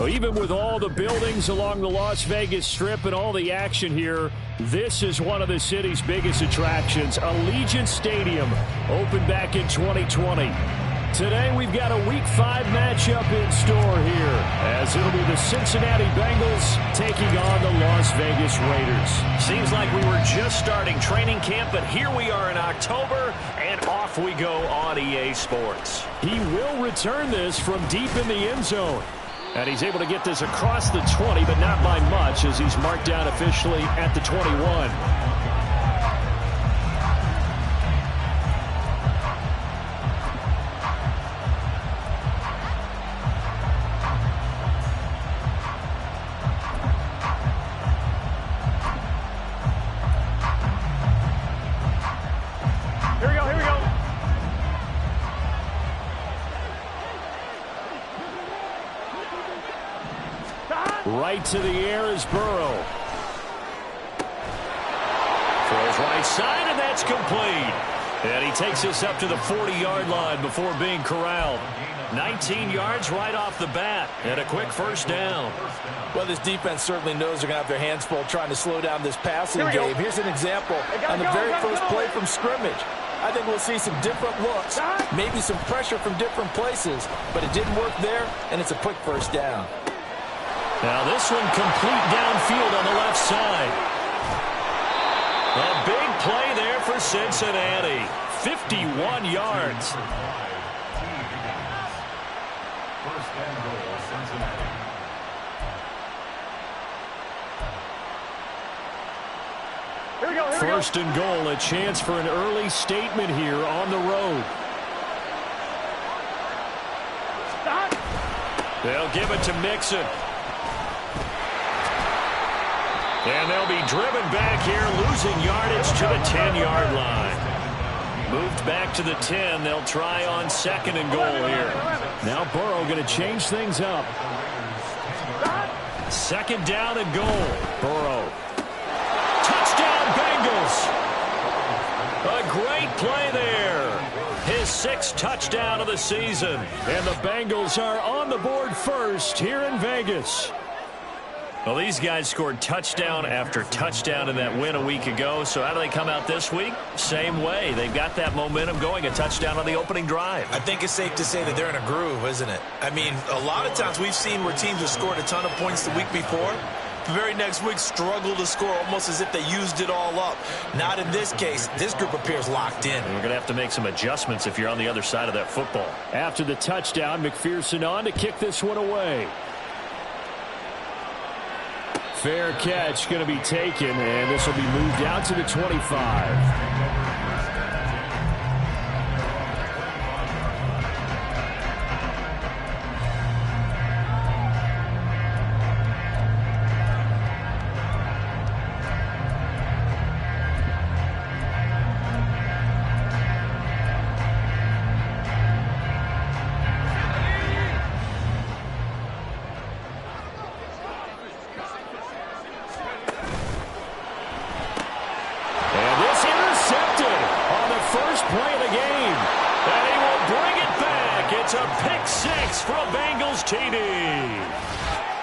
Well, even with all the buildings along the Las Vegas Strip and all the action here, this is one of the city's biggest attractions. Allegiant Stadium opened back in 2020. Today we've got a Week 5 matchup in store here, as it'll be the Cincinnati Bengals taking on the Las Vegas Raiders. Seems like we were just starting training camp, but here we are in October, and off we go on EA Sports. He will return this from deep in the end zone. And he's able to get this across the 20, but not by much, as he's marked down officially at the 21. Right to the air is Burrow. Throws right side, and that's complete. And he takes us up to the 40-yard line before being corralled. 19 yards right off the bat, and a quick first down. Well, this defense certainly knows they're going to have their hands full trying to slow down this passing game. Here's an example on the very first play from scrimmage. I think we'll see some different looks, maybe some pressure from different places, but it didn't work there, and it's a quick first down. Now this one complete downfield on the left side. A big play there for Cincinnati. 51 yards. First and goal, a chance for an early statement here on the road. They'll give it to Mixon. And they'll be driven back here, losing yardage to the 10-yard line. Moved back to the 10. They'll try on second and goal here. Now Burrow going to change things up. Second down and goal. Burrow. Touchdown, Bengals. A great play there. His 6th touchdown of the season. And the Bengals are on the board first here in Vegas. Well, these guys scored touchdown after touchdown in that win a week ago. So how do they come out this week? Same way. They've got that momentum going, a touchdown on the opening drive. I think it's safe to say that they're in a groove, isn't it? I mean, a lot of times we've seen where teams have scored a ton of points the week before. The very next week struggle to score almost as if they used it all up. Not in this case. This group appears locked in. We're going to have to make some adjustments if you're on the other side of that football. After the touchdown, McPherson on to kick this one away. Fair catch going to be taken, and this will be moved out to the 25.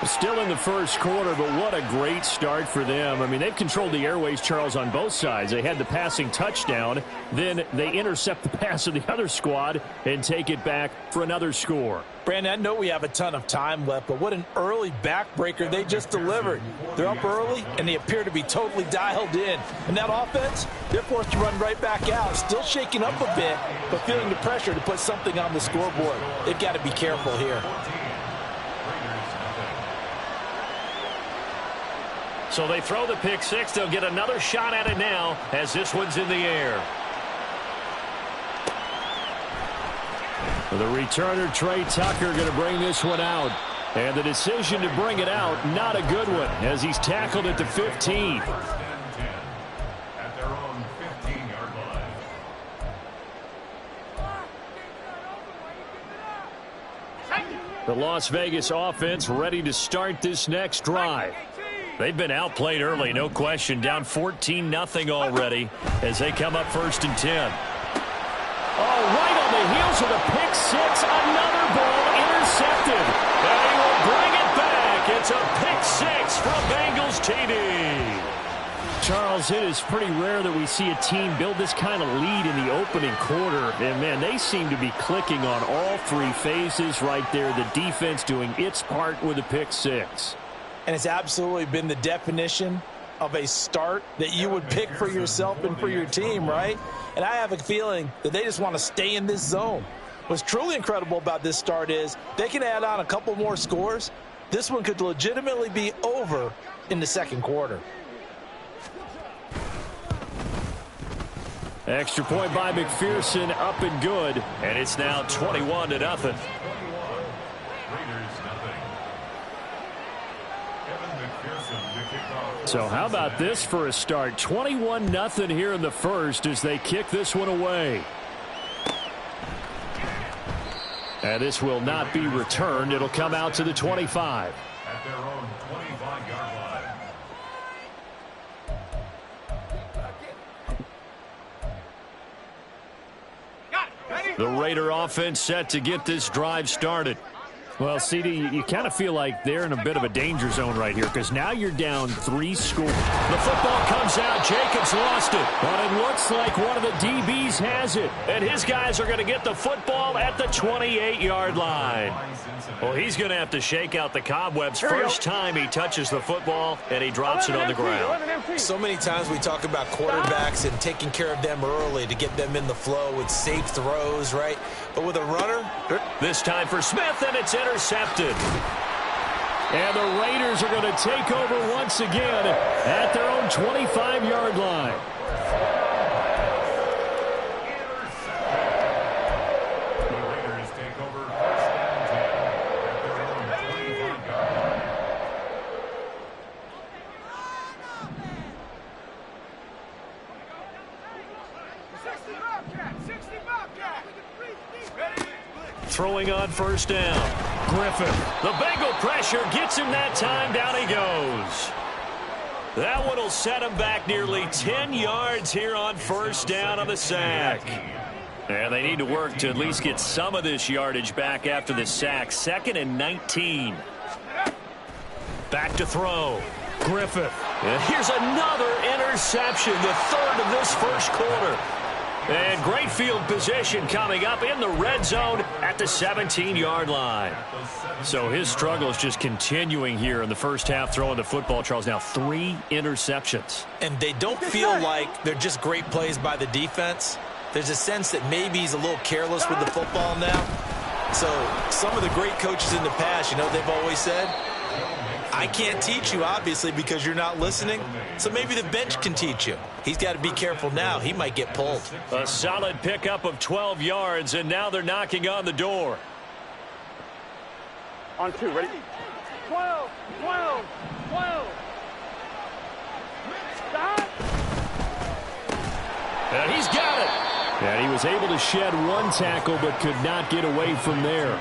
Still in the first quarter, but what a great start for them. I mean, they've controlled the airways, Charles, on both sides. They had the passing touchdown, then they intercept the pass of the other squad and take it back for another score. Brandon, I know we have a ton of time left, but what an early backbreaker they just delivered. They're up early, and they appear to be totally dialed in. And that offense, they're forced to run right back out. Still shaking up a bit, but feeling the pressure to put something on the scoreboard. They've got to be careful here. So they throw the pick six. They'll get another shot at it now as this one's in the air. The returner, Trey Tucker, going to bring this one out. And the decision to bring it out, not a good one, as he's tackled at the 15. At their own 15-yard line. The Las Vegas offense ready to start this next drive. They've been outplayed early, no question. Down 14-0 already as they come up 1st and 10. Oh, right on the heels of the pick six. Another ball intercepted. And he will bring it back. back. It's a pick six from Bengals TD. Charles, it is pretty rare that we see a team build this kind of lead in the opening quarter. And, man, they seem to be clicking on all three phases right there. The defense doing its part with a pick six. And it's absolutely been the definition of a start that you would pick for yourself and for your team, right? And I have a feeling that they just want to stay in this zone. What's truly incredible about this start is they can add on a couple more scores. This one could legitimately be over in the second quarter. Extra point by McPherson, up and good. And it's now 21-0. Raiders nothing. Evan McPherson to kick off. So how about this for a start? 21-0 here in the first as they kick this one away. And this will not be returned. It'll come out to the 25. At their own 25-yard line. The Raider offense set to get this drive started. Well, CD, you kind of feel like they're in a bit of a danger zone right here because now you're down 3 scores. The football comes out. Jacobs lost it. But it looks like one of the DBs has it. And his guys are going to get the football at the 28-yard line. Well, he's going to have to shake out the cobwebs first time he touches the football, and he drops it on the ground. So many times we talk about quarterbacks and taking care of them early to get them in the flow with safe throws, right? But with a runner, this time for Smith, and it's intercepted. And the Raiders are going to take over once again at their own 25-yard line. The Raiders take over first and 10 at their own 25-yard line. Throwing on first down. Griffin. The Bengal pressure gets him that time. Down he goes. That one will set him back nearly 10 yards here on first down on the sack. And they need to work to at least get some of this yardage back after the sack. 2nd and 19. Back to throw. Griffith. And here's another interception, the third of this first quarter. And great field position coming up in the red zone at the 17-yard line. So his struggle is just continuing here in the first half, throwing the football. Charles, now 3 interceptions. and they don't feel like they're just great plays by the defense. There's a sense that maybe he's a little careless with the football now. So some of the great coaches in the past, you know, they've always said, I can't teach you, obviously, because you're not listening. So maybe the bench can teach you. He's got to be careful now. He might get pulled. A solid pickup of 12 yards, and now they're knocking on the door. On 2, ready? 12, 12, 12. Stop. And he's got it. And he was able to shed 1 tackle but could not get away from there.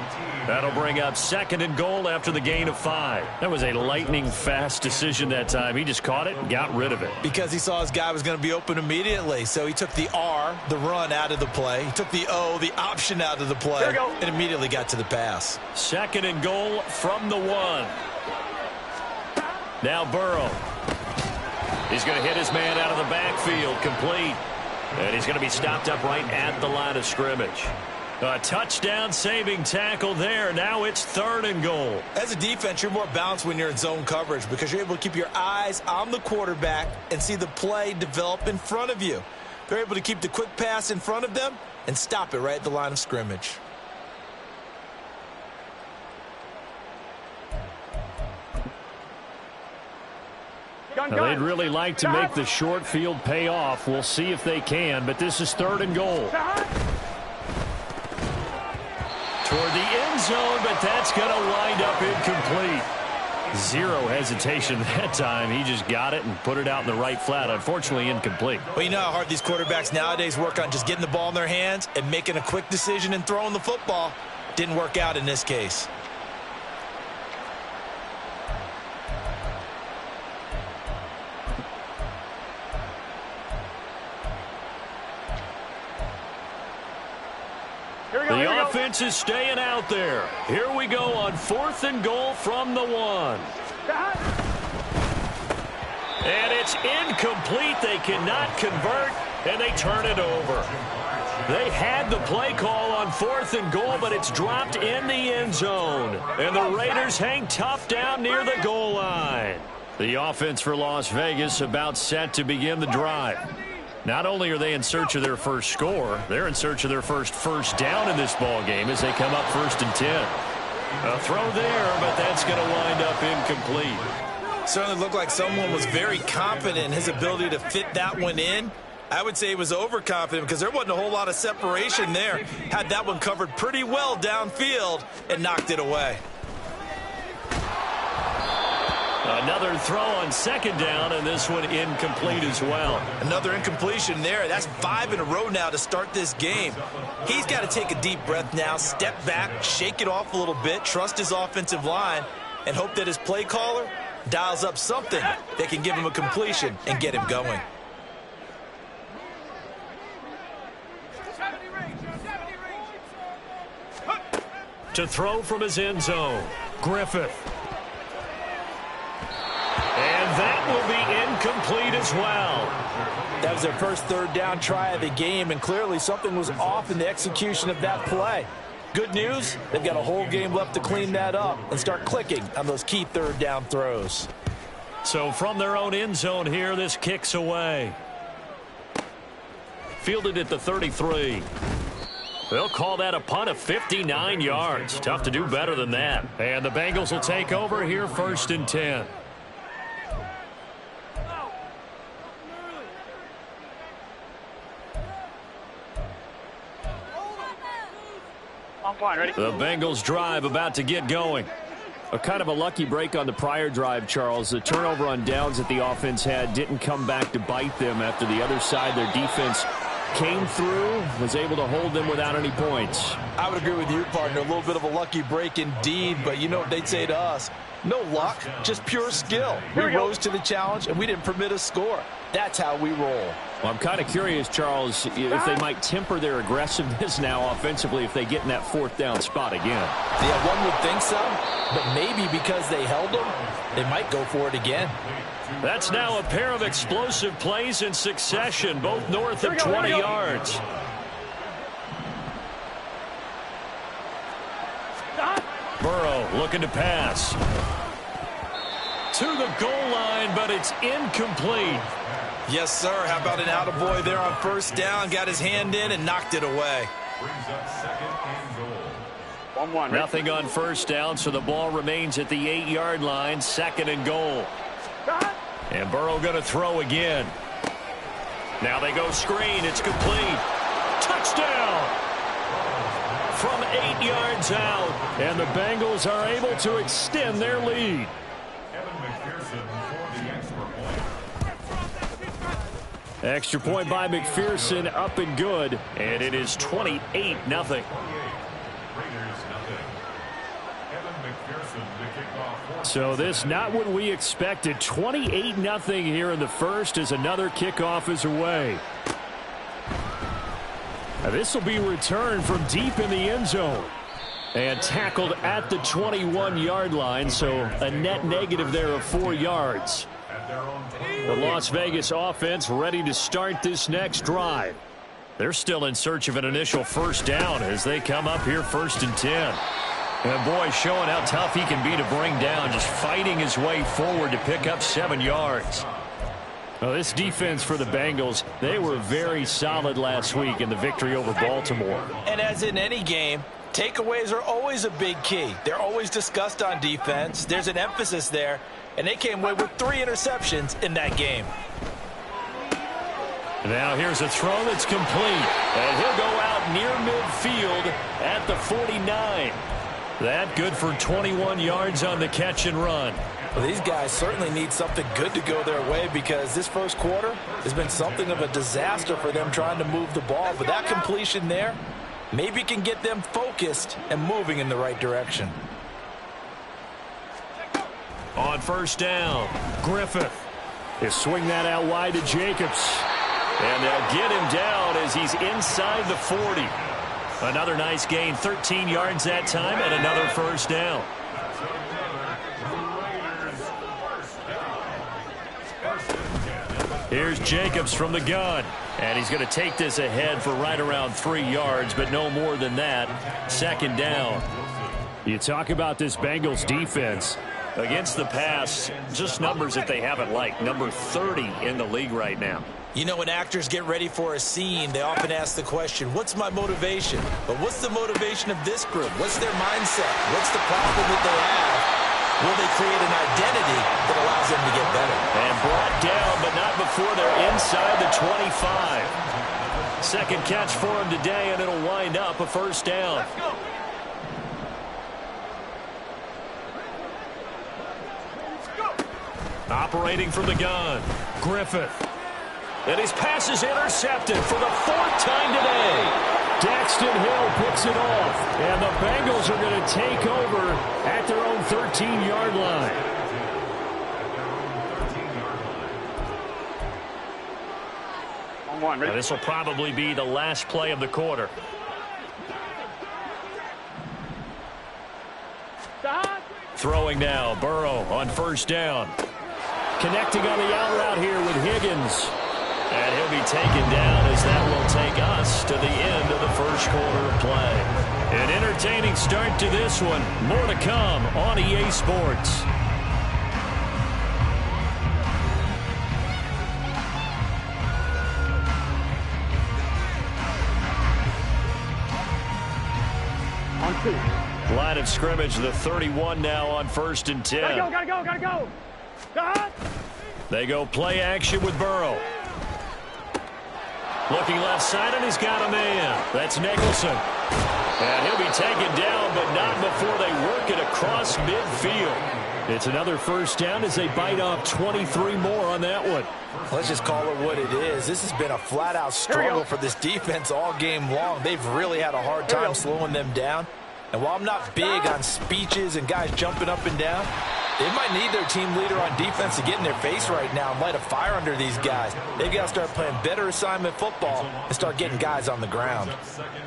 That'll bring up 2nd and goal after the gain of 5. That was a lightning-fast decision that time. He just caught it and got rid of it. Because he saw his guy was going to be open immediately. So he took the R, the run, out of the play. He took the O, the option, out of the play. And immediately got to the pass. 2nd and goal from the 1. Now Burrow. He's going to hit his man out of the backfield, complete. And he's going to be stopped up right at the line of scrimmage. A touchdown-saving tackle there. Now it's 3rd and goal. As a defense, you're more balanced when you're in zone coverage because you're able to keep your eyes on the quarterback and see the play develop in front of you. They're able to keep the quick pass in front of them and stop it right at the line of scrimmage. Now, they'd really like to make the short field pay off. We'll see if they can, but this is 3rd and goal. Toward the end zone, but that's going to wind up incomplete. Zero hesitation that time. He just got it and put it out in the right flat. Unfortunately, incomplete. Well, you know how hard these quarterbacks nowadays work on just getting the ball in their hands and making a quick decision and throwing the football. Didn't work out in this case. The offense defense is staying out there. Here we go on 4th and goal from the 1. And it's incomplete. They cannot convert, and they turn it over. They had the play call on 4th and goal, but it's dropped in the end zone. And the Raiders hang tough down near the goal line. The offense for Las Vegas about set to begin the drive. Not only are they in search of their first score, they're in search of their first down in this ball game as they come up 1st and 10. A throw there, but that's going to wind up incomplete. Certainly looked like someone was very confident in his ability to fit that one in. I would say he was overconfident because there wasn't a whole lot of separation there. Had that one covered pretty well downfield and knocked it away. Another throw on 2nd down, and this one incomplete as well. Another incompletion there. That's 5 in a row now to start this game. He's got to take a deep breath now, step back, shake it off a little bit, trust his offensive line, and hope that his play caller dials up something that can give him a completion and get him going. To throw from his end zone, Griffith. And that will be incomplete as well. That was their first 3rd down try of the game, and clearly something was off in the execution of that play. Good news, they've got a whole game left to clean that up and start clicking on those key 3rd down throws. So from their own end zone here, this kicks away. Fielded at the 33. They'll call that a punt of 59 yards. Tough to do better than that. And the Bengals will take over here 1st and 10. The Bengals drive about to get going. A kind of a lucky break on the prior drive, Charles. The turnover on downs that the offense had didn't come back to bite them after the other side. Their defense came through, was able to hold them without any points. I would agree with you, partner. A little bit of a lucky break indeed, but you know what they'd say to us? No luck, just pure skill. We rose to the challenge, and we didn't permit a score. That's how we roll. Well, I'm kind of curious, Charles, if they might temper their aggressiveness now offensively if they get in that 4th down spot again. Yeah, one would think so, but maybe because they held them, they might go for it again. That's now a pair of explosive plays in succession, both north of 20 yards. Burrow looking to pass. To the goal line, but it's incomplete. Yes, sir. How about an attaboy there on 1st down? Got his hand in and knocked it away. Brings up 2nd and goal. 1-1. Nothing on 1st down, so the ball remains at the 8-yard line, 2nd and goal. And Burrow going to throw again. Now they go screen. It's complete. Touchdown! From 8 yards out. And the Bengals are able to extend their lead. Kevin McPherson for the extra point. Extra point by McPherson, up and good. And it is 28-0. Raiders nothing. Kevin McPherson to kick off. So this not what we expected. 28-0 here in the first as another kickoff is away. Now this will be returned from deep in the end zone. And tackled at the 21-yard line, so a net negative there of 4 yards. The Las Vegas offense ready to start this next drive. They're still in search of an initial 1st down as they come up here 1st and 10. And boy, showing how tough he can be to bring down, just fighting his way forward to pick up 7 yards. Well, this defense for the Bengals, they were very solid last week in the victory over Baltimore. And as in any game, takeaways are always a big key. They're always discussed on defense. There's an emphasis there, and they came away with 3 interceptions in that game. Now here's a throw that's complete, and he'll go out near midfield at the 49. That good for 21 yards on the catch and run. Well, these guys certainly need something good to go their way because this first quarter has been something of a disaster for them trying to move the ball. But that completion there maybe can get them focused and moving in the right direction. On 1st down, Griffith. He'll swing that out wide to Jacobs. And they'll get him down as he's inside the 40. Another nice gain, 13 yards that time, and another first down. Here's Jacobs from the gun. And he's going to take this ahead for right around 3 yards, but no more than that. Second down. You talk about this Bengals defense. Against the pass, just numbers that they haven't liked. Number 30 in the league right now. You know, when actors get ready for a scene, they often ask the question, what's my motivation? But what's the motivation of this group? What's their mindset? What's the problem that they have? Will they create an identity that allows them to get better? And brought down, but not before they're inside the 25. Second catch for him today, and it'll wind up a first down. Operating from the gun, Griffith. And his pass is intercepted for the 4th time today. Daxton Hill picks it off, and the Bengals are going to take over at their own 13-yard line. On one, ready? This will probably be the last play of the quarter. Throwing now, Burrow on first down. Connecting on the out route here with Higgins. And he'll be taken down as that will take us to the end of the first quarter of play. An entertaining start to this one. More to come on EA Sports. On 2. Line of scrimmage, the 31 now on 1st and 10. Gotta go. They go play action with Burrow. Looking left side, and he's got a man. That's Nicholson. And he'll be taken down, but not before they work it across midfield. It's another first down as they bite off 23 more on that one. Let's just call it what it is. This has been a flat-out struggle for this defense all game long. They've really had a hard time slowing them down. And while I'm not big on speeches and guys jumping up and down, they might need their team leader on defense to get in their face right now and light a fire under these guys. They've got to start playing better assignment football and start getting guys on the ground.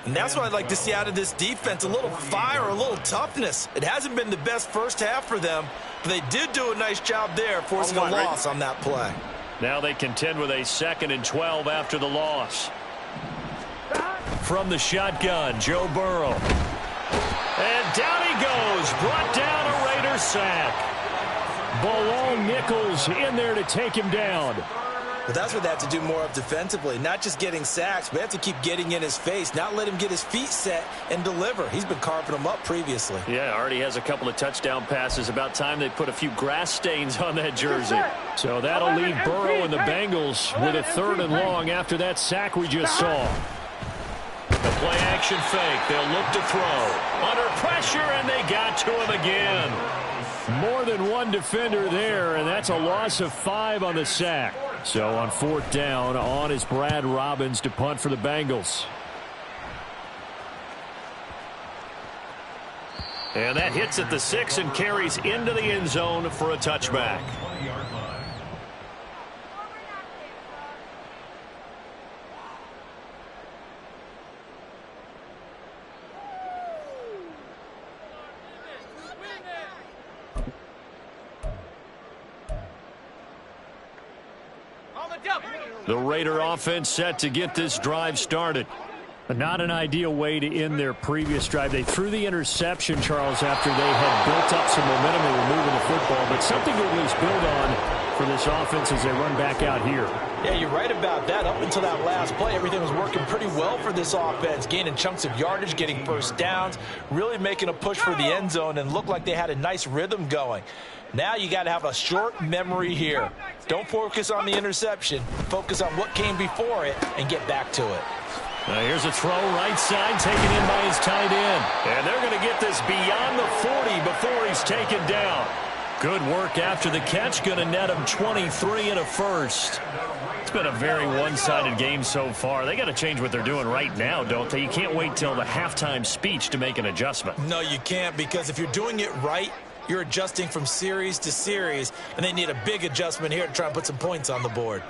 And that's what I'd like to see out of this defense, a little fire, a little toughness. It hasn't been the best first half for them, but they did do a nice job there, forcing a loss on that play. Now they contend with a 2nd and 12 after the loss. From the shotgun, Joe Burrow. And down he goes, brought down a Raider sack. Bilal Nichols in there to take him down. But that's what they have to do more of defensively, not just getting sacks, but have to keep getting in his face, not let him get his feet set and deliver. He's been carving them up previously. Yeah, already has a couple of touchdown passes. About time they put a few grass stains on that jersey. So that'll leave Burrow and the Bengals with a 3rd and long after that sack we just saw. The play action fake. They'll look to throw. Under pressure, and they got to him again. More than one defender there, and that's a loss of 5 on the sack. So on 4th down, on is Brad Robbins to punt for the Bengals. And that hits at the 6 and carries into the end zone for a touchback. The Raider offense set to get this drive started. Not an ideal way to end their previous drive. They threw the interception, Charles, after they had built up some momentum. They were moving the football, but something to at least build on for this offense as they run back out here. Yeah, you're right about that. Up until that last play, everything was working pretty well for this offense, gaining chunks of yardage, getting first downs, really making a push for the end zone, and looked like they had a nice rhythm going. Now you got to have a short memory here. Don't focus on the interception. Focus on what came before it and get back to it. Now here's a throw right side, taken in by his tight end. And they're going to get this beyond the 40 before he's taken down. Good work after the catch. Going to net him 23 and a first. It's been a very one-sided game so far. They got to change what they're doing right now, don't they? You can't wait till the halftime speech to make an adjustment. No, you can't, because if you're doing it right, you're adjusting from series to series, and they need a big adjustment here to try and put some points on the board.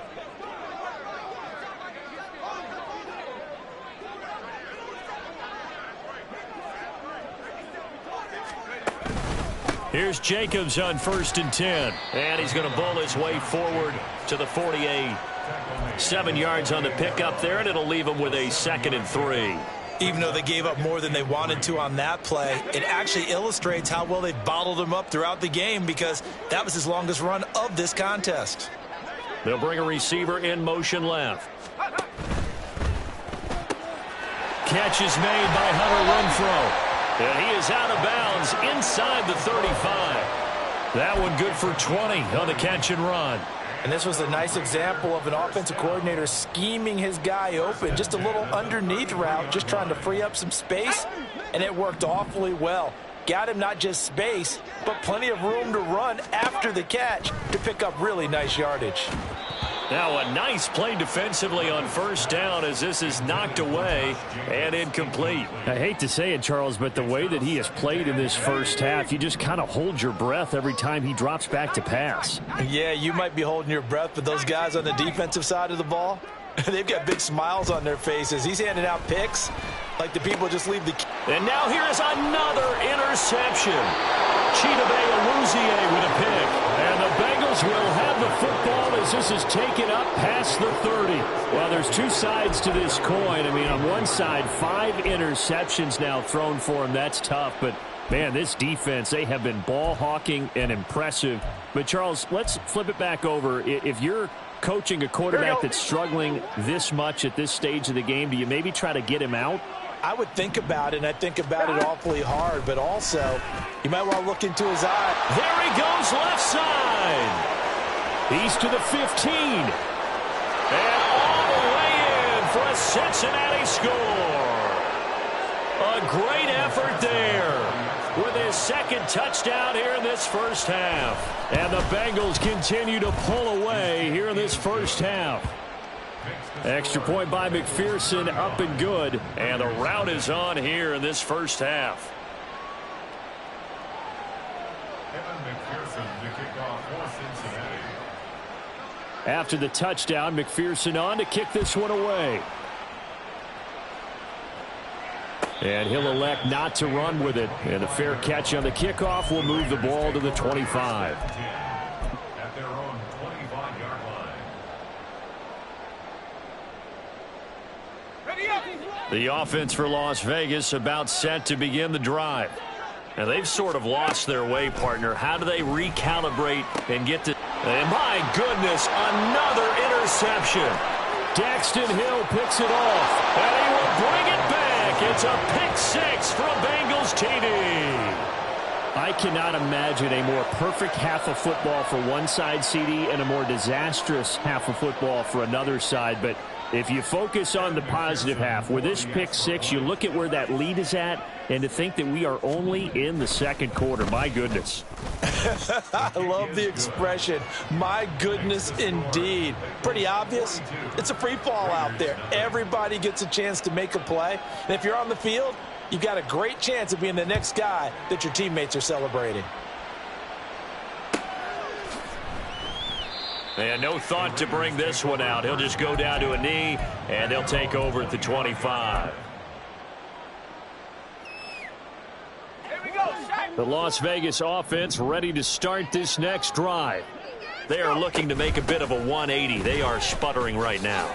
Here's Jacobs on 1st and 10. And he's going to bowl his way forward to the 48. 7 yards on the pickup there, and it'll leave him with a 2nd and 3. Even though they gave up more than they wanted to on that play, it actually illustrates how well they bottled him up throughout the game, because that was his longest run of this contest. They'll bring a receiver in motion left. Catch is made by Hunter Renfrow. And he is out of bounds inside the 35. That one good for 20 on the catch and run. And this was a nice example of an offensive coordinator scheming his guy open. Just a little underneath route, just trying to free up some space, and it worked awfully well. Got him not just space, but plenty of room to run after the catch to pick up really nice yardage. Now a nice play defensively on 1st down as this is knocked away and incomplete. I hate to say it, Charles, but the way that he has played in this first half, you just kind of hold your breath every time he drops back to pass. Yeah, you might be holding your breath, but those guys on the defensive side of the ball, they've got big smiles on their faces. He's handing out picks like the people just leave the... And now here is another interception. Chidobe Awuzie with a pick. And the Bengals will have the football as this is taken up past the 30. Well, there's two sides to this coin. I mean, on one side, 5 interceptions now thrown for him. That's tough, but man, this defense, they have been ball hawking and impressive. But Charles, let's flip it back over. If you're coaching a quarterback that's struggling this much at this stage of the game, do you maybe try to get him out? I would think about it, and I think about it awfully hard, but also you might want to look into his eye. There he goes, left side. He's to the 15. And all the way in for a Cincinnati score. A great effort there with his 2nd touchdown here in this first half. And the Bengals continue to pull away here in this first half. Extra point by McPherson, up and good. And the rout is on here in this first half. Kevin McPherson to kick off for Cincinnati. After the touchdown, McPherson on to kick this one away. And he'll elect not to run with it. And a fair catch on the kickoff will move the ball to the 25. At their own 25-yard line. The offense for Las Vegas about set to begin the drive. And they've sort of lost their way, partner. How do they recalibrate and get to... And my goodness, another interception. Daxton Hill picks it off. And he will bring it back. It's a pick 6 for a Bengals TD. I cannot imagine a more perfect half of football for one side, CD, and a more disastrous half of football for another side. But if you focus on the positive half, with this pick 6, you look at where that lead is at, and to think that we are only in the 2nd quarter. My goodness. I love the expression, my goodness indeed. Pretty obvious. It's a free fall out there. Everybody gets a chance to make a play. And if you're on the field, you've got a great chance of being the next guy that your teammates are celebrating. And no thought to bring this one out. He'll just go down to a knee, and they'll take over at the 25. The Las Vegas offense ready to start this next drive. They are looking to make a bit of a 180. They are sputtering right now.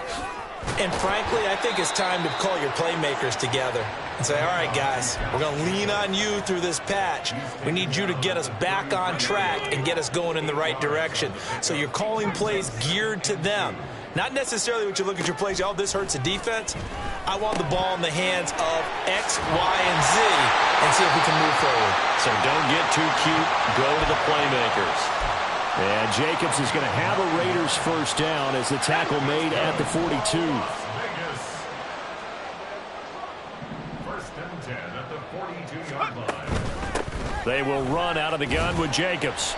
And frankly, I think it's time to call your playmakers together and say, all right, guys, we're going to lean on you through this patch. We need you to get us back on track and get us going in the right direction. So you're calling plays geared to them. Not necessarily what you look at your plays, oh, this hurts the defense. I want the ball in the hands of X, Y, and Z and see if we can move forward. So don't get too cute. Go to the playmakers. And Jacobs is going to have a Raiders first down as the tackle made at the 42. Vegas. 1st and 10 at the 42-yard line. They will run out of the gun with Jacobs.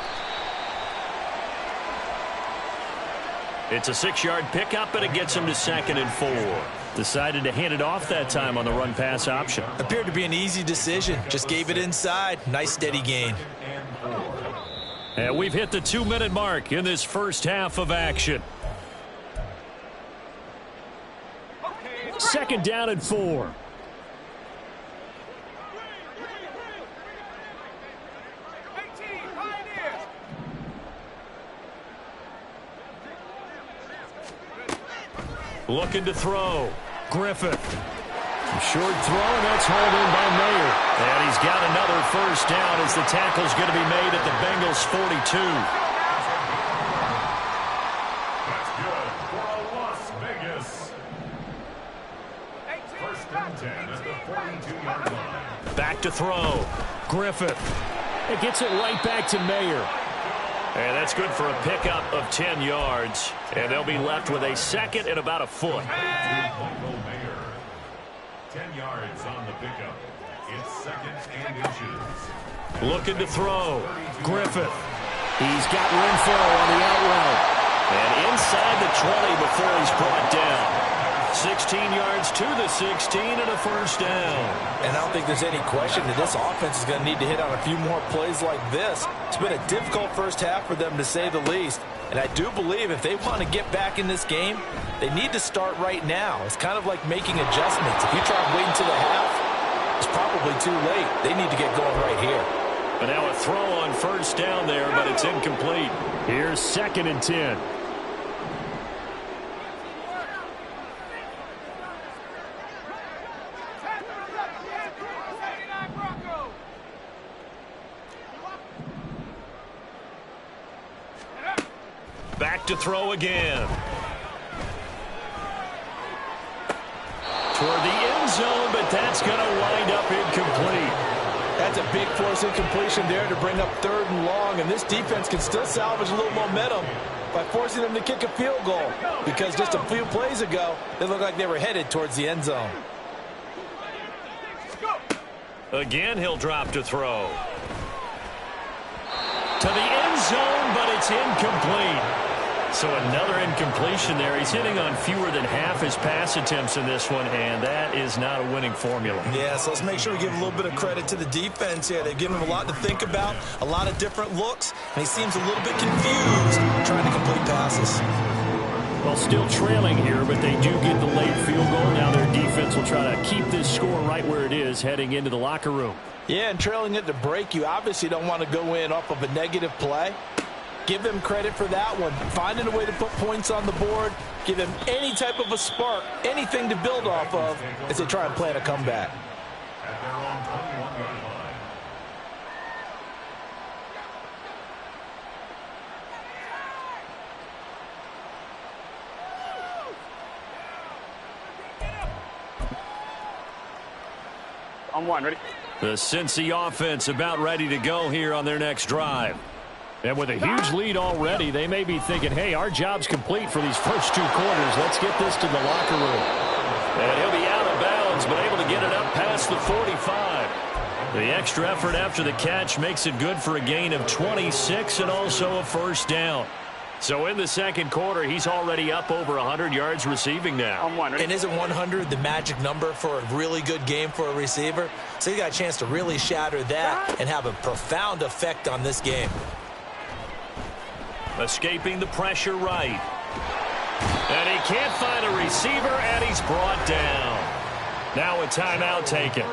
It's a 6-yard pickup, and it gets him to 2nd and 4. Decided to hand it off that time on the run-pass option. Appeared to be an easy decision. Just gave it inside. Nice steady gain. And we've hit the 2-minute mark in this first half of action. 2nd down and 4. Looking to throw. Griffith. Short throw, and that's hauled in by Mayer. And he's got another first down as the tackle's going to be made at the Bengals' 42. That's good for a Las Vegas. First and 10 at the 42-yard line. Back to throw. Griffith. It gets it right back to Mayer. And that's good for a pickup of 10 yards. And they'll be left with a second and about a foot. Michael Mayer. 10 yards on the pickup. It's second and inches. Looking to throw. Griffith. He's got Renfro on the out route. And inside the 20 before he's brought down. 16 yards to the 16 and a first down. And I don't think there's any question that this offense is going to need to hit on a few more plays like this. It's been a difficult first half for them, to say the least. And I do believe if they want to get back in this game, they need to start right now. It's kind of like making adjustments. If you try and wait until the half, it's probably too late. They need to get going right here. And now a throw on first down there, but it's incomplete. Here's second and 10. Back to throw again. Toward the end zone, but that's going to wind up incomplete. That's a big force incompletion there to bring up 3rd and long, and this defense can still salvage a little momentum by forcing them to kick a field goal, because just a few plays ago, they looked like they were headed towards the end zone. Again, he'll drop to throw. To the end zone, but it's incomplete. So another incompletion there. He's hitting on fewer than half his pass attempts in this one, and that is not a winning formula. Yeah, so let's make sure we give a little bit of credit to the defense here. They've given him a lot to think about, a lot of different looks, and he seems a little bit confused trying to complete passes. Well, still trailing here, but they do get the late field goal. Now their defense will try to keep this score right where it is heading into the locker room. Yeah, and trailing it to break, you obviously don't want to go in off of a negative play. Give them credit for that one. Finding a way to put points on the board, give them any type of a spark, anything to build off of as they try and plan a comeback. At their own 21-yard line. On one, ready? The Cincy offense about ready to go here on their next drive. And with a huge lead already, they may be thinking, hey, our job's complete for these first 2 quarters. Let's get this to the locker room. And he'll be out of bounds, but able to get it up past the 45. The extra effort after the catch makes it good for a gain of 26 and also a first down. So in the second quarter, he's already up over 100 yards receiving now. On one, ready? And isn't 100 the magic number for a really good game for a receiver? So he got a chance to really shatter that and have a profound effect on this game. Escaping the pressure right. And he can't find a receiver, and he's brought down. Now a timeout taken.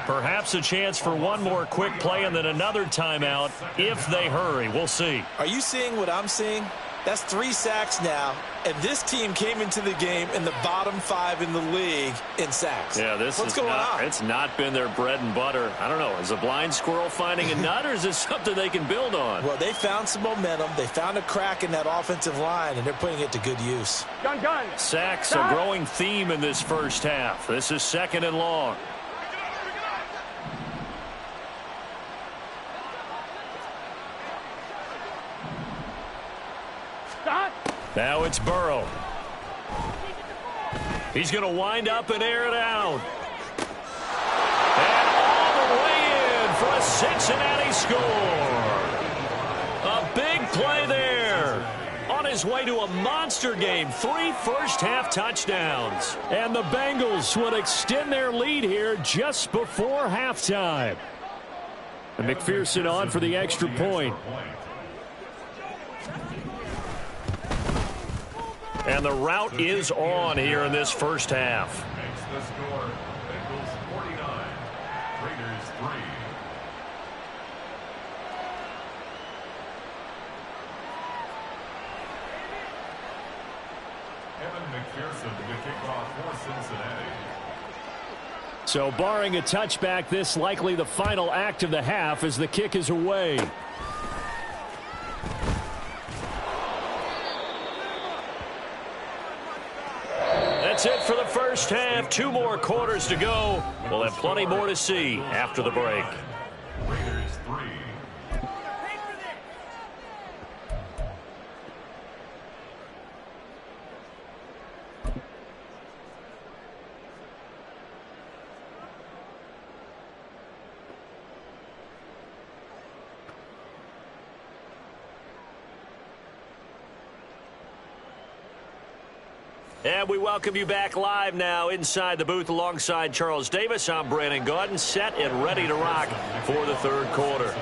Perhaps a chance for one more quick play and then another timeout if they hurry. We'll see. Are you seeing what I'm seeing? That's 3 sacks now, and this team came into the game in the bottom 5 in the league in sacks. Yeah, What's going on? It's not been their bread and butter. I don't know. Is a blind squirrel finding a nut, or is this something they can build on? Well, they found some momentum. They found a crack in that offensive line, and they're putting it to good use. Gun. Sacks, a growing theme in this first half. This is 2nd and long. Now it's Burrow. He's going to wind up and air it out. And all the way in for a Cincinnati score. A big play there. On his way to a monster game. 3 first-half touchdowns. And the Bengals would extend their lead here just before halftime. And McPherson on for the extra point. And the route is on here in this first half. Makes the score Bengals 49, Raiders 3. Evan McPherson to kick off for Cincinnati. So barring a touchback, this likely the final act of the half as the kick is away. That's it for the first half. 2 more quarters to go. We'll have plenty more to see after the break. Raiders 3. And we welcome you back live now inside the booth alongside Charles Davis. I'm Brandon Gaudin, set and ready to rock for the third quarter.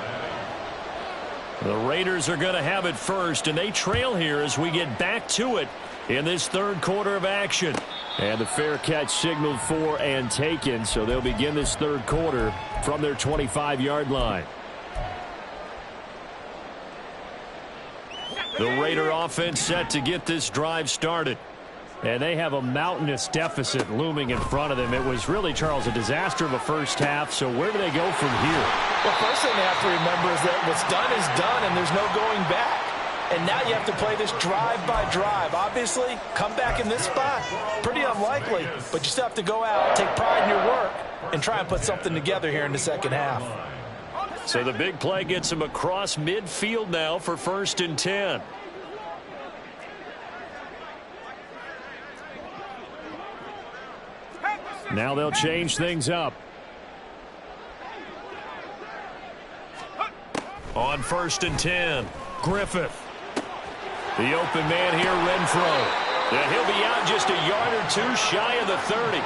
The Raiders are going to have it first, and they trail here as we get back to it in this third quarter of action. And the fair catch signaled for and taken, so they'll begin this third quarter from their 25-yard line. The Raider offense set to get this drive started. And they have a mountainous deficit looming in front of them. It was really, Charles, a disaster of a first half. So where do they go from here? Well, first thing they have to remember is that what's done is done, and there's no going back. And now you have to play this drive by drive. Obviously, come back in this spot, pretty unlikely. But you still have to go out, take pride in your work, and try and put something together here in the second half. So the big play gets them across midfield now for 1st and 10. Now they'll change things up. On 1st and 10, Griffith. The open man here, Renfro. and he'll be out just a yard or 2 shy of the 30.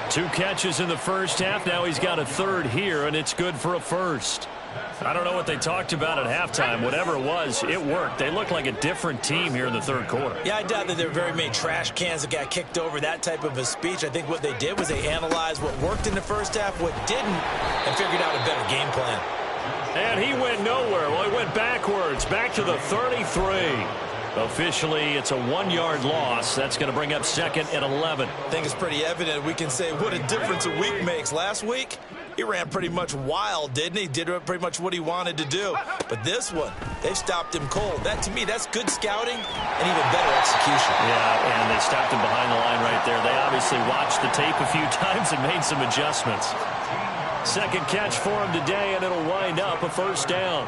2 catches in the first half. Now he's got a third here, and it's good for a first. I don't know what they talked about at halftime. Whatever it was, it worked. They look like a different team here in the third quarter. Yeah, I doubt that there were very many trash cans that got kicked over, that type of a speech. I think what they did was they analyzed what worked in the first half, what didn't, and figured out a better game plan. And he went nowhere. Well, he went backwards, back to the 33. Officially, it's a 1-yard loss. That's going to bring up 2nd and 11. I think it's pretty evident. We can say what a difference a week makes. Last week, he ran pretty much wild, didn't he? Did pretty much what he wanted to do. But this one, they've stopped him cold. That, to me, that's good scouting and even better execution. Yeah, and they stopped him behind the line right there. They obviously watched the tape a few times and made some adjustments. Second catch for him today, and it'll wind up a first down.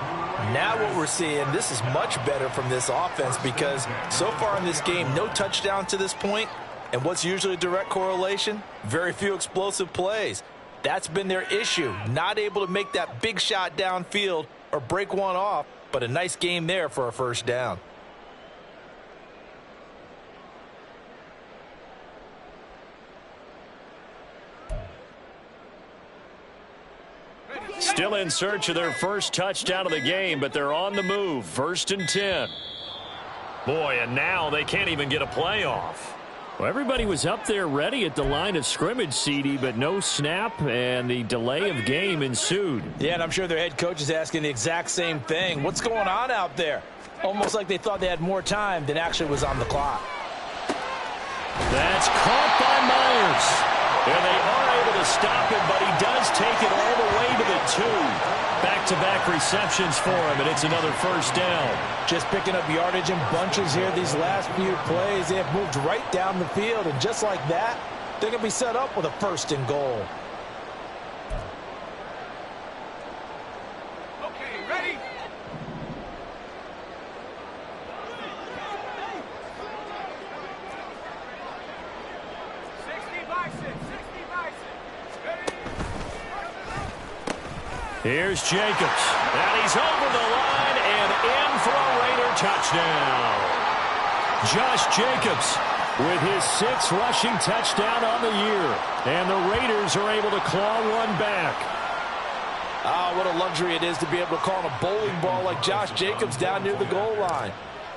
Now what we're seeing, this is much better from this offense because so far in this game, no touchdown to this point. And what's usually a direct correlation? Very few explosive plays. That's been their issue. Not able to make that big shot downfield or break one off, but a nice game there for a first down. Still in search of their first touchdown of the game, but they're on the move. 1st and 10. Boy, and now they can't even get a play off. Well, everybody was up there ready at the line of scrimmage, CD, but no snap, and the delay of game ensued. Yeah, and I'm sure their head coach is asking the exact same thing. What's going on out there? Almost like they thought they had more time than actually was on the clock. That's caught by Myers. And they are able to stop him, but he does take it all the way to the 2. Back-to-back receptions for him, and it's another first down. Just picking up yardage in bunches here these last few plays. They have moved right down the field, and just like that, they're going to be set up with a 1st and goal. Okay, ready? Here's Jacobs. And he's over the line and in for a Raider touchdown. Josh Jacobs with his 6th rushing touchdown on the year. And the Raiders are able to claw one back. Ah, what a luxury it is to be able to call a bowling ball like Josh Jacobs down near the goal line.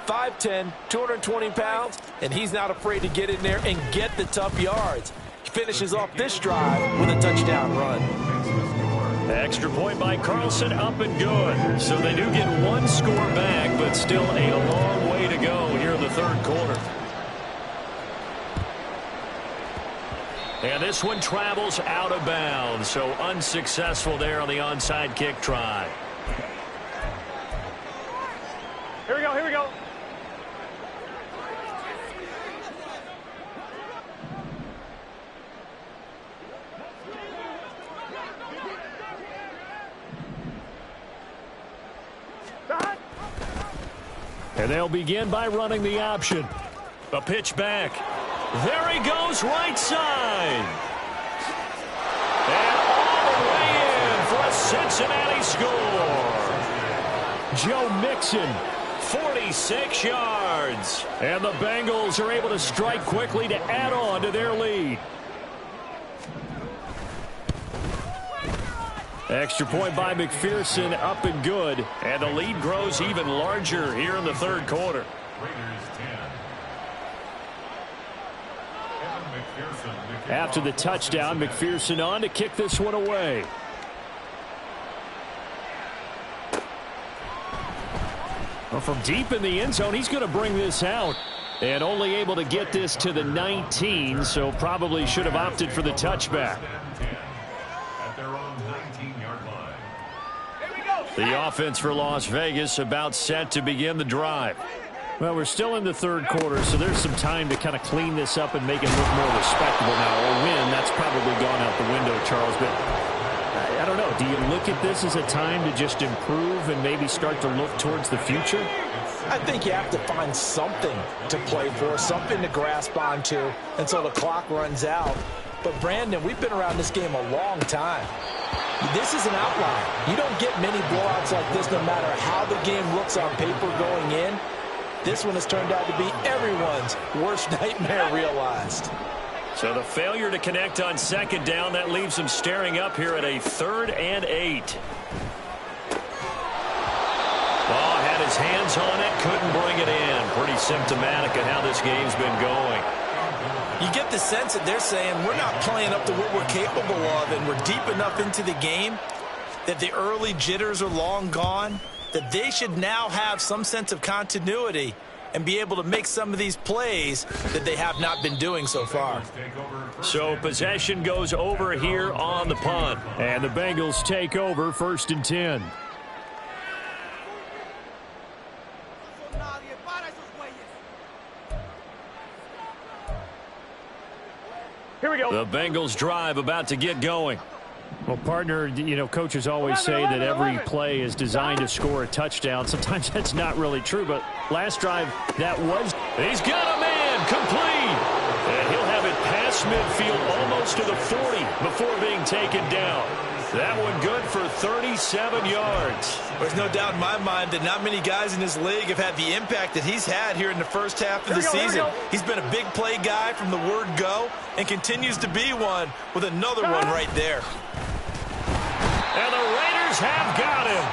5'10", 220 pounds, and he's not afraid to get in there and get the tough yards. He finishes off this drive with a touchdown run. Extra point by Carlson, up and good. So they do get 1 score back, but still a long way to go here in the third quarter. And this one travels out of bounds, so unsuccessful there on the onside kick try. Here we go, here we go. And they'll begin by running the option. A pitch back. There he goes, right side. And all the way in for a Cincinnati score. Joe Mixon. 46 yards. And the Bengals are able to strike quickly to add on to their lead. Extra point by McPherson, up and good. And the lead grows even larger here in the third quarter. Raiders 10. After the touchdown, McPherson on to kick this one away. Well, from deep in the end zone, he's going to bring this out. And only able to get this to the 19, so probably should have opted for the touchback. At their own 19-yard line. The offense for Las Vegas about set to begin the drive. Well, we're still in the third quarter, so there's some time to kind of clean this up and make it look more respectable now. A win, that's probably gone out the window, Charles, but I don't know. Do you look at this as a time to just improve and maybe start to look towards the future? I think you have to find something to play for, something to grasp onto until the clock runs out. But, Brandon, we've been around this game a long time. This is an outlier. You don't get many blowouts like this no matter how the game looks on paper going in. This one has turned out to be everyone's worst nightmare realized. So the failure to connect on second down, that leaves them staring up here at a 3rd and 8. Oh, had his hands on it, couldn't bring it in. Pretty symptomatic of how this game's been going. You get the sense that they're saying we're not playing up to what we're capable of, and we're deep enough into the game that the early jitters are long gone, that they should now have some sense of continuity and be able to make some of these plays that they have not been doing so far. So possession goes over here on the punt. And the Bengals take over 1st and 10. Here we go. The Bengals drive about to get going. Well, partner, you know, coaches always say that every play is designed to score a touchdown. Sometimes that's not really true, but last drive, that was. He's got a man complete. And he'll have it past midfield almost to the 40 before being taken down. That one good for 37 yards. There's no doubt in my mind that not many guys in this league have had the impact that he's had here in the first half of the season. He's been a big play guy from the word go and continues to be one with another one right there. And the Raiders have got him.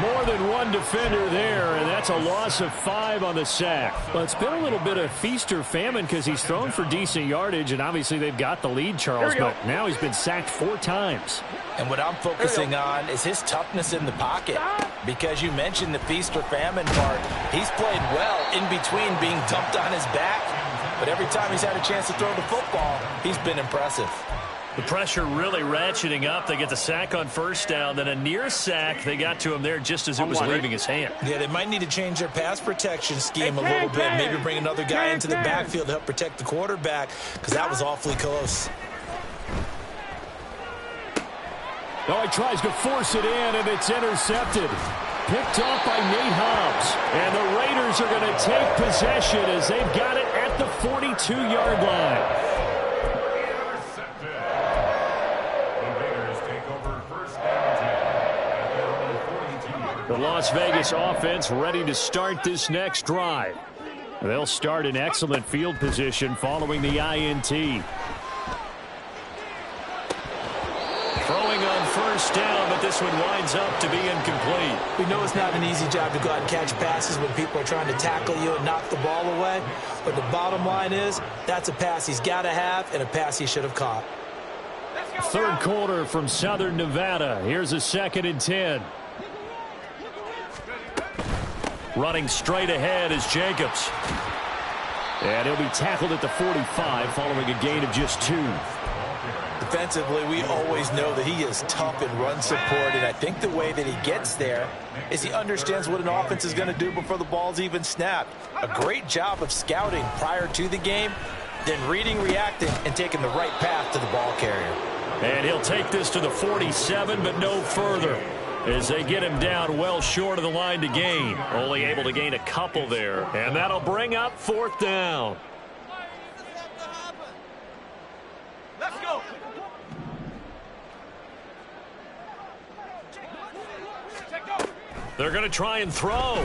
More than one defender there, and that's a loss of 5 on the sack. Well, it's been a little bit of feast or famine because he's thrown for decent yardage, and obviously they've got the lead, Charles, but now he's been sacked 4 times. And what I'm focusing on is his toughness in the pocket. Because you mentioned the feast or famine part. He's played well in between being dumped on his back. But every time he's had a chance to throw the football, he's been impressive. The pressure really ratcheting up. They get the sack on first down, then a near sack. They got to him there just as it was leaving his hand. Yeah, they might need to change their pass protection scheme a little bit. Maybe bring another guy into the backfield to help protect the quarterback, because that was awfully close. Oh, he tries to force it in, and it's intercepted. Picked off by Nate Hobbs. And the Raiders are going to take possession as they've got it at the 42-yard line. The Las Vegas offense ready to start this next drive. They'll start in excellent field position following the INT. Throwing on first down, but this one winds up to be incomplete. We know it's not an easy job to go out and catch passes when people are trying to tackle you and knock the ball away. But the bottom line is, that's a pass he's got to have and a pass he should have caught. Third quarter from Southern Nevada. Here's a 2nd and 10. Running straight ahead is Jacobs. And he'll be tackled at the 45 following a gain of just 2. Defensively, we always know that he is tough in run support, and I think the way that he gets there is he understands what an offense is going to do before the ball's even snapped. A great job of scouting prior to the game, then reading, reacting, and taking the right path to the ball carrier. And he'll take this to the 47, but no further, as they get him down well short of the line to gain. Only able to gain a couple there, and that'll bring up 4th down. Let's go. They're going to try and throw.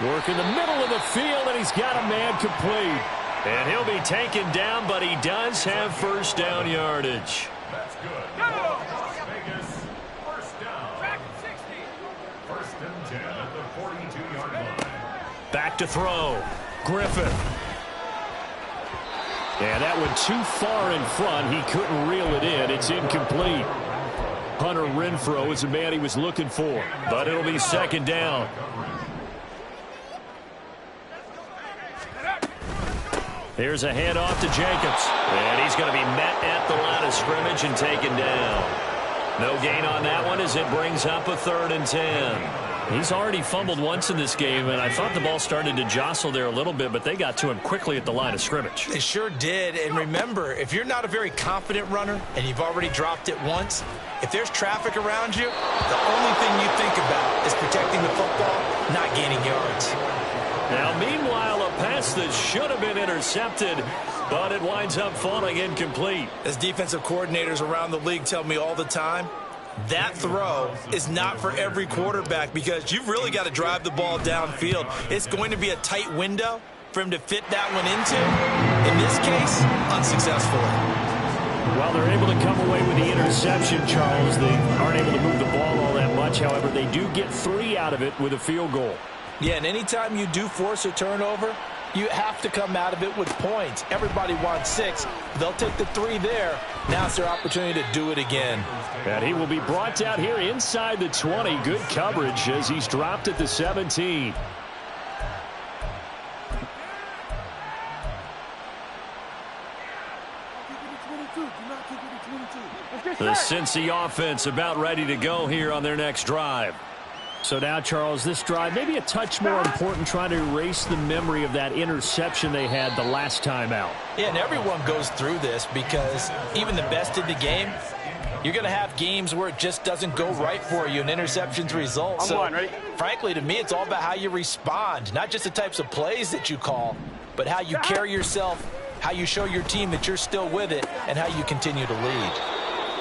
Work in the middle of the field, and he's got a man complete. And he'll be taken down, but he does have 1st down yardage. That's good. Las Vegas, 1st down. Back 60. 1st and 10 at the 42-yard line. Back to throw. Griffin. And that went too far in front. He couldn't reel it in. It's incomplete. Hunter Renfrow is the man he was looking for. But it'll be 2nd down. Here's a handoff to Jacobs. And he's going to be met at the line of scrimmage and taken down. No gain on that one as it brings up a 3rd and 10. He's already fumbled once in this game, and I thought the ball started to jostle there a little bit, but they got to him quickly at the line of scrimmage. They sure did, and remember, if you're not a very confident runner and you've already dropped it once, if there's traffic around you, the only thing you think about is protecting the football, not gaining yards. Now, meanwhile, a pass that should have been intercepted, but it winds up falling incomplete. As defensive coordinators around the league tell me all the time, that throw is not for every quarterback because you've really got to drive the ball downfield. It's going to be a tight window for him to fit that one into. In this case, unsuccessfully. While they're able to come away with the interception, Charles, they aren't able to move the ball all that much. However, they do get 3 out of it with a field goal. Yeah, and anytime you do force a turnover, you have to come out of it with points. Everybody wants 6. They'll take the 3 there. Now it's their opportunity to do it again. And he will be brought down here inside the 20. Good coverage as he's dropped at the 17. The Cincy offense about ready to go here on their next drive. So now, Charles, this drive maybe a touch more important, trying to erase the memory of that interception they had the last time out. Yeah, and everyone goes through this because even the best in the game, you're going to have games where it just doesn't go right for you and interceptions result. So, frankly, to me, it's all about how you respond, not just the types of plays that you call, but how you carry yourself, how you show your team that you're still with it, and how you continue to lead.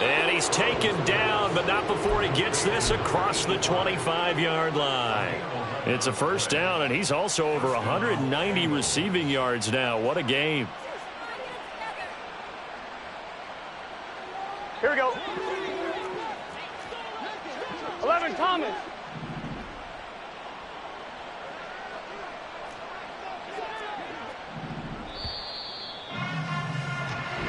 And he's taken down, but not before he gets this across the 25-yard line. It's a 1st down, and he's also over 190 receiving yards now. What a game. Here we go. 11, Thomas.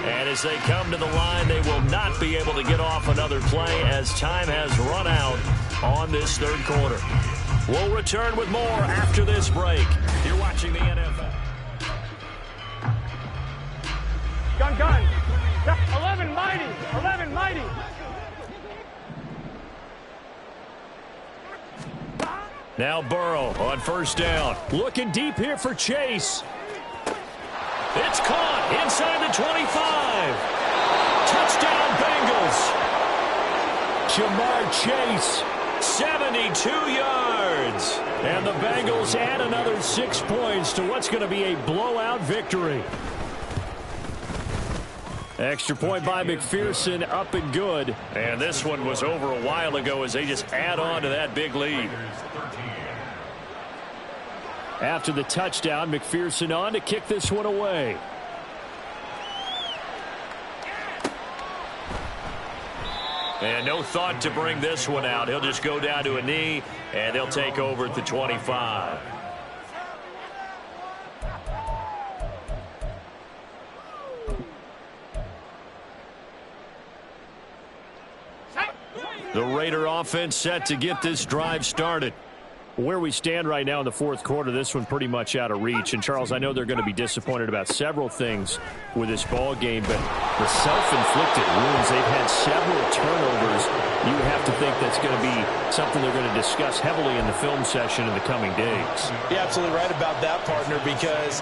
And as they come to the line, they will not be able to get off another play as time has run out on this 3rd quarter. We'll return with more after this break. You're watching the NFL. Gun. 11, mighty. 11, mighty. Now Burrow on 1st down. Looking deep here for Chase. It's caught inside the 25. Touchdown Bengals. Jamar Chase. 72 yards. And the Bengals add another 6 points to what's going to be a blowout victory. Extra point by McPherson, up and good. And this one was over a while ago as they just add on to that big lead. After the touchdown, McPherson on to kick this one away. And no thought to bring this one out. He'll just go down to a knee, and they'll take over at the 25. The Raider offense set to get this drive started. Where we stand right now in the fourth quarter, this one pretty much out of reach. And, Charles, I know they're going to be disappointed about several things with this ball game, but the self-inflicted wounds, they've had several turnovers. You would have to think that's going to be something they're going to discuss heavily in the film session in the coming days. You're absolutely right about that, partner, because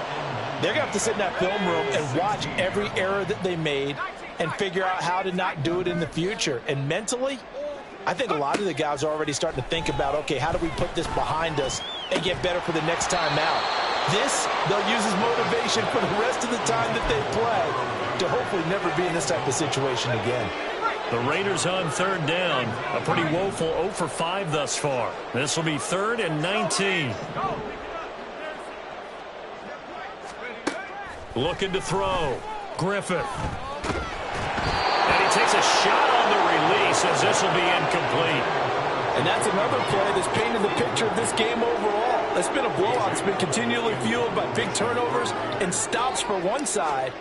they're going to have to sit in that film room and watch every error that they made and figure out how to not do it in the future. And mentally, I think a lot of the guys are already starting to think about, okay, how do we put this behind us and get better for the next time out? This, they'll use as motivation for the rest of the time that they play to hopefully never be in this type of situation again. The Raiders on third down. A pretty woeful 0 for 5 thus far. This will be 3rd and 19. Looking to throw. Griffith. And he takes a shot on the release as this will be incomplete. And that's another play that's painted the picture of this game overall. It's been a blowout. It's been continually fueled by big turnovers and stops for one side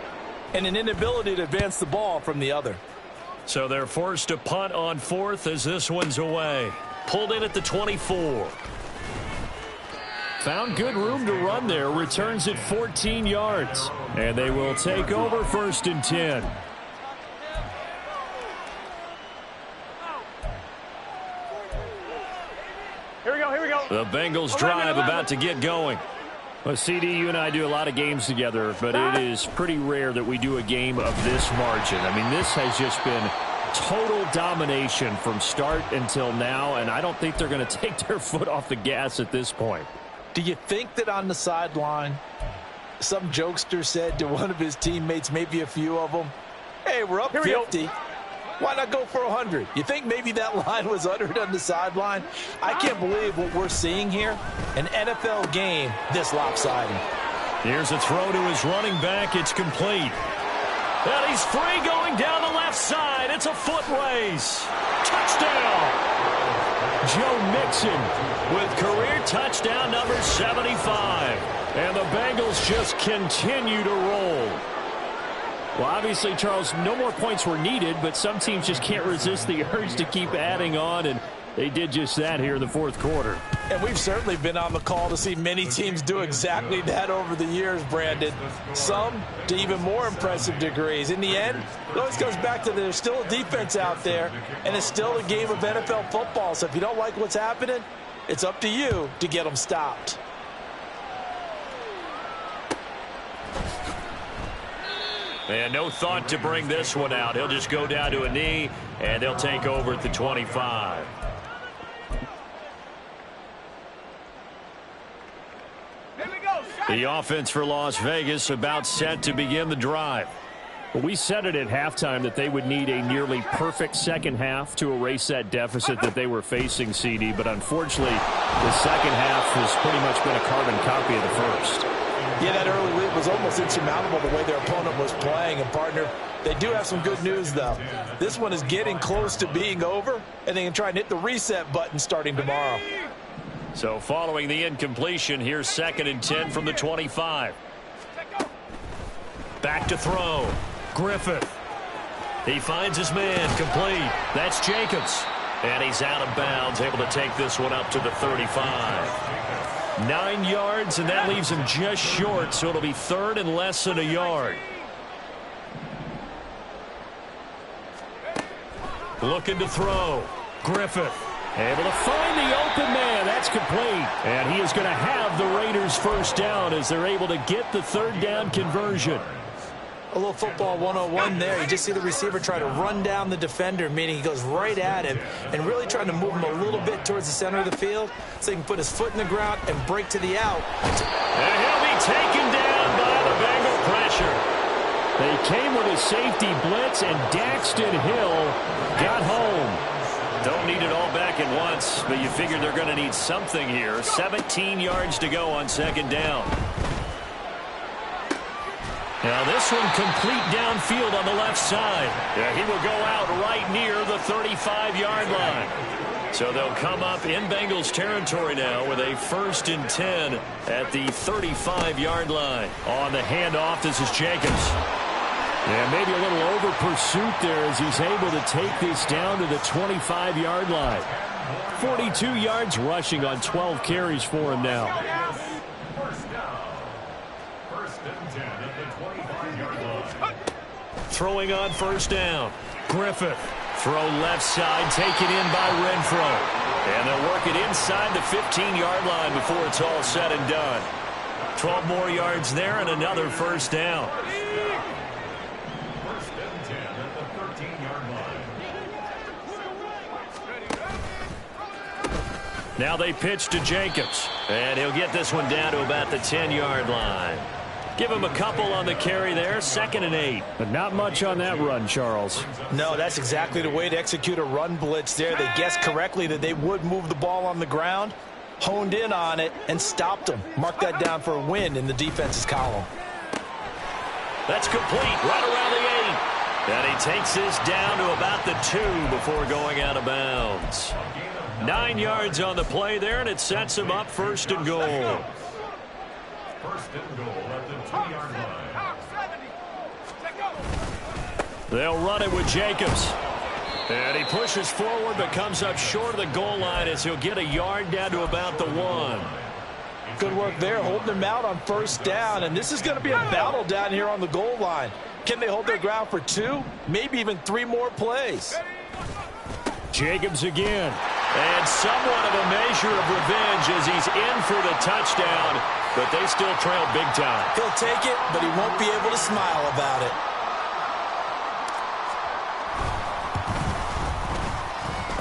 and an inability to advance the ball from the other. So they're forced to punt on 4th as this one's away. Pulled in at the 24. Found good room to run there. Returns at 14 yards. And they will take over 1st and 10. Here we go. The Bengals drive about to get going. Well, CD, you and I do a lot of games together, but it is pretty rare that we do a game of this margin. I mean, this has just been total domination from start until now, and I don't think they're going to take their foot off the gas at this point. Do you think that on the sideline, some jokester said to one of his teammates, maybe a few of them, hey, we're up 50. Why not go for 100? You think maybe that line was uttered on the sideline? I can't believe what we're seeing here. An NFL game this lopsided. Here's a throw to his running back. It's complete. And he's free going down the left side. It's a foot race. Touchdown. Joe Mixon with career touchdown number 75. And the Bengals just continue to roll. Well, obviously, Charles, no more points were needed, but some teams just can't resist the urge to keep adding on, and they did just that here in the fourth quarter. And we've certainly been on the call to see many teams do exactly that over the years, Brandon. Some to even more impressive degrees. In the end, it always comes back to there's still a defense out there, and it's still a game of NFL football. So if you don't like what's happening, it's up to you to get them stopped. And no thought to bring this one out. He'll just go down to a knee, and they'll take over at the 25. The offense for Las Vegas about set to begin the drive. Well, we said it at halftime that they would need a nearly perfect second half to erase that deficit that they were facing, CD. But unfortunately, the second half has pretty much been a carbon copy of the first. Yeah, that early lead was almost insurmountable the way their opponent was playing. And, partner, they do have some good news, though. This one is getting close to being over, and they can try and hit the reset button starting tomorrow. So following the incompletion, here's 2nd and 10 from the 25. Back to throw. Griffith. He finds his man complete. That's Jacobs. And he's out of bounds, able to take this one up to the 35. 9 yards, and that leaves him just short, so it'll be 3rd and less than a yard. Looking to throw. Griffith. Able to find the open man. That's complete. And he is going to have the Raiders first down as they're able to get the 3rd down conversion. A little football 101 there. You just see the receiver try to run down the defender, meaning he goes right at him and really trying to move him a little bit towards the center of the field so he can put his foot in the ground and break to the out. And he'll be taken down by the Bengal pressure. They came with a safety blitz, and Daxton Hill got home. Don't need it all back at once, but you figure they're going to need something here. 17 yards to go on 2nd down. Now this one complete downfield on the left side. Yeah, he will go out right near the 35-yard line. So they'll come up in Bengals territory now with a 1st and 10 at the 35-yard line. On the handoff, this is Jacobs. And maybe a little over pursuit there as he's able to take this down to the 25-yard line. 42 yards rushing on 12 carries for him now. First down. First and 10 at the 25-yard line. Throwing on first down. Griffith. Throw left side, taken in by Renfro. And they'll work it inside the 15-yard line before it's all said and done. 12 more yards there and another first down. First and 10 at the 13-yard line. Now they pitch to Jacobs. And he'll get this one down to about the 10-yard line. Give him a couple on the carry there, 2nd and 8. But not much on that run, Charles. No, that's exactly the way to execute a run blitz there. They guessed correctly that they would move the ball on the ground, honed in on it, and stopped them. Mark that down for a win in the defense's column. That's complete, right around the 8. And he takes this down to about the 2 before going out of bounds. 9 yards on the play there, and it sets him up 1st and goal. First and goal at the 2-yard line. They'll run it with Jacobs. And he pushes forward but comes up short of the goal line as he'll get a yard down to about the 1. Good work there, holding them out on first down. And this is going to be a battle down here on the goal line. Can they hold their ground for 2, maybe even 3 more plays? Jacobs again. And somewhat of a measure of revenge as he's in for the touchdown, but they still trail big time. He'll take it, but he won't be able to smile about it.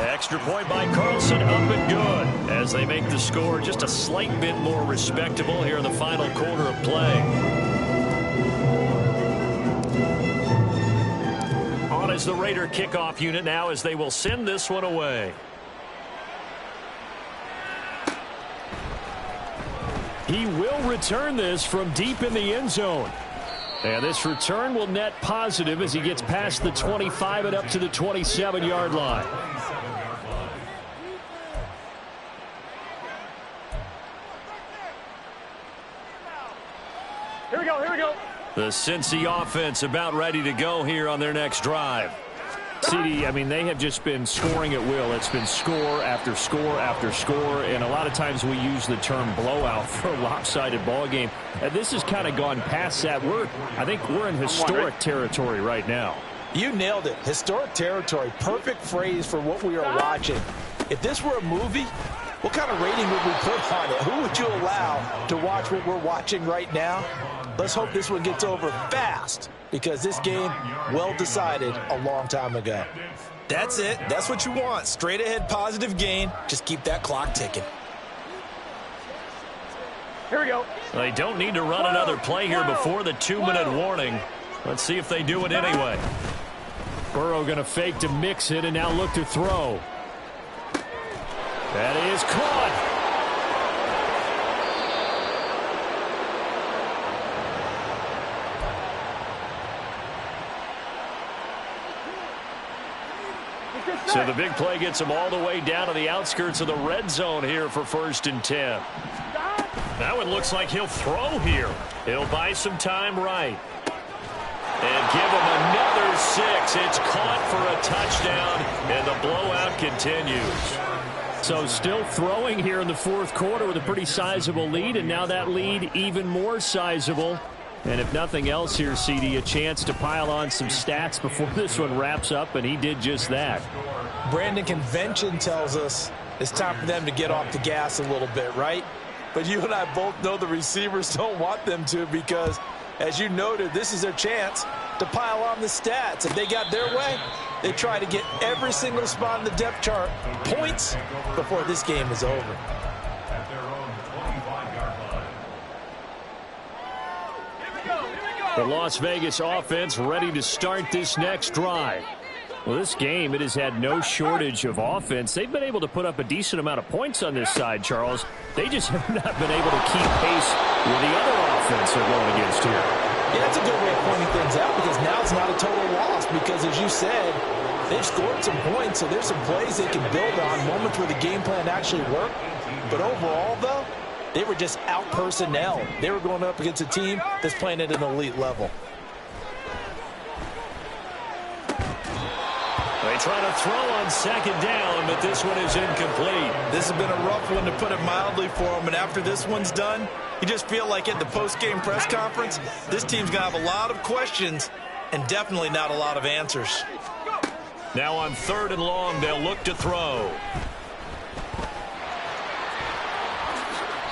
Extra point by Carlson, up and good, as they make the score just a slight bit more respectable here in the final quarter of play. On is the Raider kickoff unit now as they will send this one away. He will return this from deep in the end zone. And this return will net positive as he gets past the 25 and up to the 27-yard line. Here we go, here we go. The Cincy offense about ready to go here on their next drive. CD, I mean, they have just been scoring at will. It's been score after score after score, and a lot of times we use the term blowout for a lopsided ball game. And this has kind of gone past that. I think we're in historic territory right now. You nailed it. Historic territory. Perfect phrase for what we are watching. If this were a movie, what kind of rating would we put on it? Who would you allow to watch what we're watching right now? Let's hope this one gets over fast, because this game, well decided a long time ago. That's it. That's what you want. Straight ahead positive gain. Just keep that clock ticking. Here we go. They don't need to run another play here before the 2-minute warning. Let's see if they do it anyway. Burrow going to fake to mix it and now look to throw. That is caught. So the big play gets him all the way down to the outskirts of the red zone here for 1st and 10. That one looks like he'll throw here. He'll buy some time right. And give him another 6. It's caught for a touchdown, and the blowout continues. So still throwing here in the 4th quarter with a pretty sizable lead, and now that lead even more sizable. And if nothing else here, CD, a chance to pile on some stats before this one wraps up, and he did just that. Brandon, convention tells us it's time for them to get off the gas a little bit, right? But you and I both know the receivers don't want them to, because, as you noted, this is their chance to pile on the stats. If they got their way, they try to get every single spot in the depth chart points before this game is over. At their own 25-yard line. The Las Vegas offense ready to start this next drive. Well, this game, it has had no shortage of offense. They've been able to put up a decent amount of points on this side, Charles. They just have not been able to keep pace with the other offense they're going against here. Yeah, that's a good way of pointing things out, because now it's not a total loss, because, as you said, they've scored some points, so there's some plays they can build on, moments where the game plan actually worked. But overall, though, they were just out-personnel. They were going up against a team that's playing at an elite level. They try to throw on second down, but this one is incomplete. This has been a rough one, to put it mildly, for him. And after this one's done, you just feel like at the post-game press conference, this team's going to have a lot of questions and definitely not a lot of answers. Now on 3rd and long, they'll look to throw.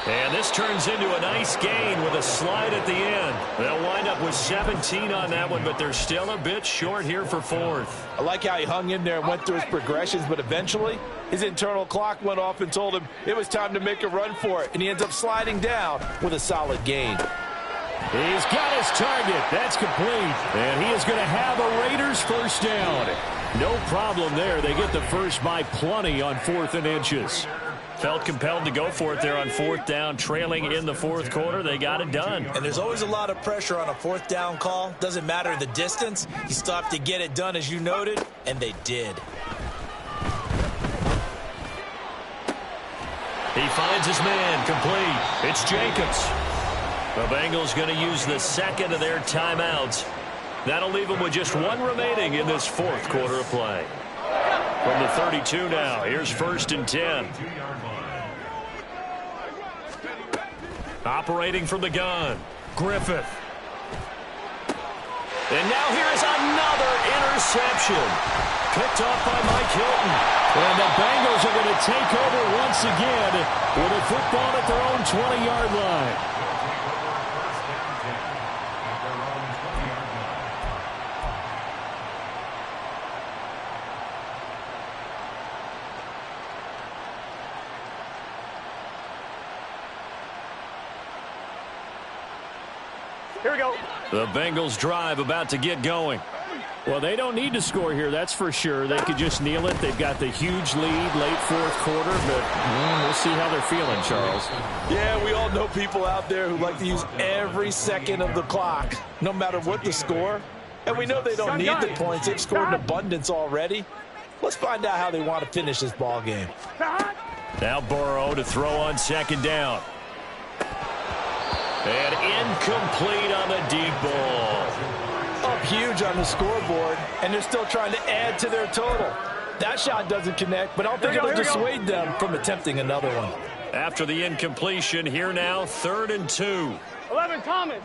And this turns into a nice gain with a slide at the end. They'll wind up with 17 on that one, but they're still a bit short here for 4th. I like how he hung in there and went through his progressions, but eventually his internal clock went off and told him it was time to make a run for it, and he ends up sliding down with a solid gain. He's got his target. That's complete. And he is going to have a Raiders first down. No problem there. They get the first by plenty on 4th and inches. Felt compelled to go for it there on 4th down, trailing in the 4th quarter. They got it done. And there's always a lot of pressure on a 4th down call. Doesn't matter the distance. You still have to get it done, as you noted, and they did. He finds his man, complete. It's Jacobs. The Bengals going to use the second of their timeouts. That'll leave them with just one remaining in this 4th quarter of play. From the 32 now, here's 1st and 10. Operating from the gun, Griffith. And now here is another interception. Picked off by Mike Hilton. And the Bengals are going to take over once again with a football at their own 20-yard line. Here we go. The Bengals drive about to get going. Well, they don't need to score here, that's for sure. They could just kneel it. They've got the huge lead late 4th quarter, but we'll see how they're feeling, Charles. Yeah, we all know people out there who like to use every second of the clock, no matter what the score. And we know they don't need the points. They've scored in abundance already. Let's find out how they want to finish this ball game. Now Burrow to throw on 2nd down. And incomplete on the deep ball. Up huge on the scoreboard, and they're still trying to add to their total. That shot doesn't connect, but I don't think it'll dissuade them from attempting another one. After the incompletion, here now, 3rd and 2. 11, Thomas.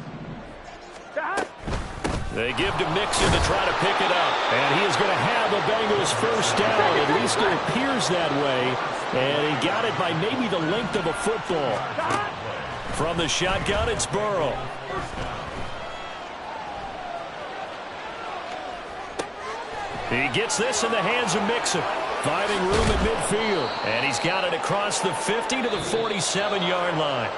They give to Mixon to try to pick it up. And he is going to have the Bengals first down. At least it appears that way. And he got it by maybe the length of a football. From the shotgun, it's Burrow. He gets this in the hands of Mixon. Finding room at midfield. And he's got it across the 50 to the 47-yard line.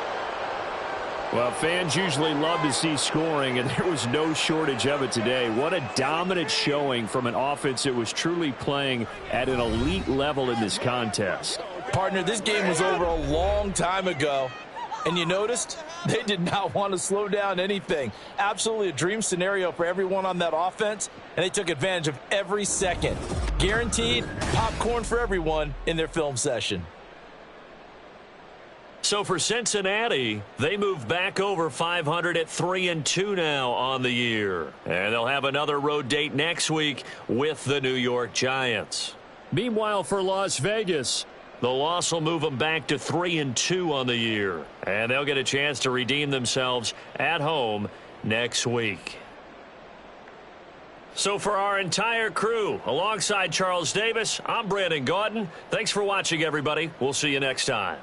Well, fans usually love to see scoring, and there was no shortage of it today. What a dominant showing from an offense that was truly playing at an elite level in this contest. Partner, this game was over a long time ago. And you noticed they did not want to slow down anything. Absolutely a dream scenario for everyone on that offense, and they took advantage of every second. Guaranteed popcorn for everyone in their film session. So for Cincinnati, they move back over 500 at 3-2 now on the year. And they'll have another road date next week with the New York Giants. Meanwhile, for Las Vegas, the loss will move them back to 3-2 on the year. And they'll get a chance to redeem themselves at home next week. So for our entire crew, alongside Charles Davis, I'm Brandon Gaudin. Thanks for watching, everybody. We'll see you next time.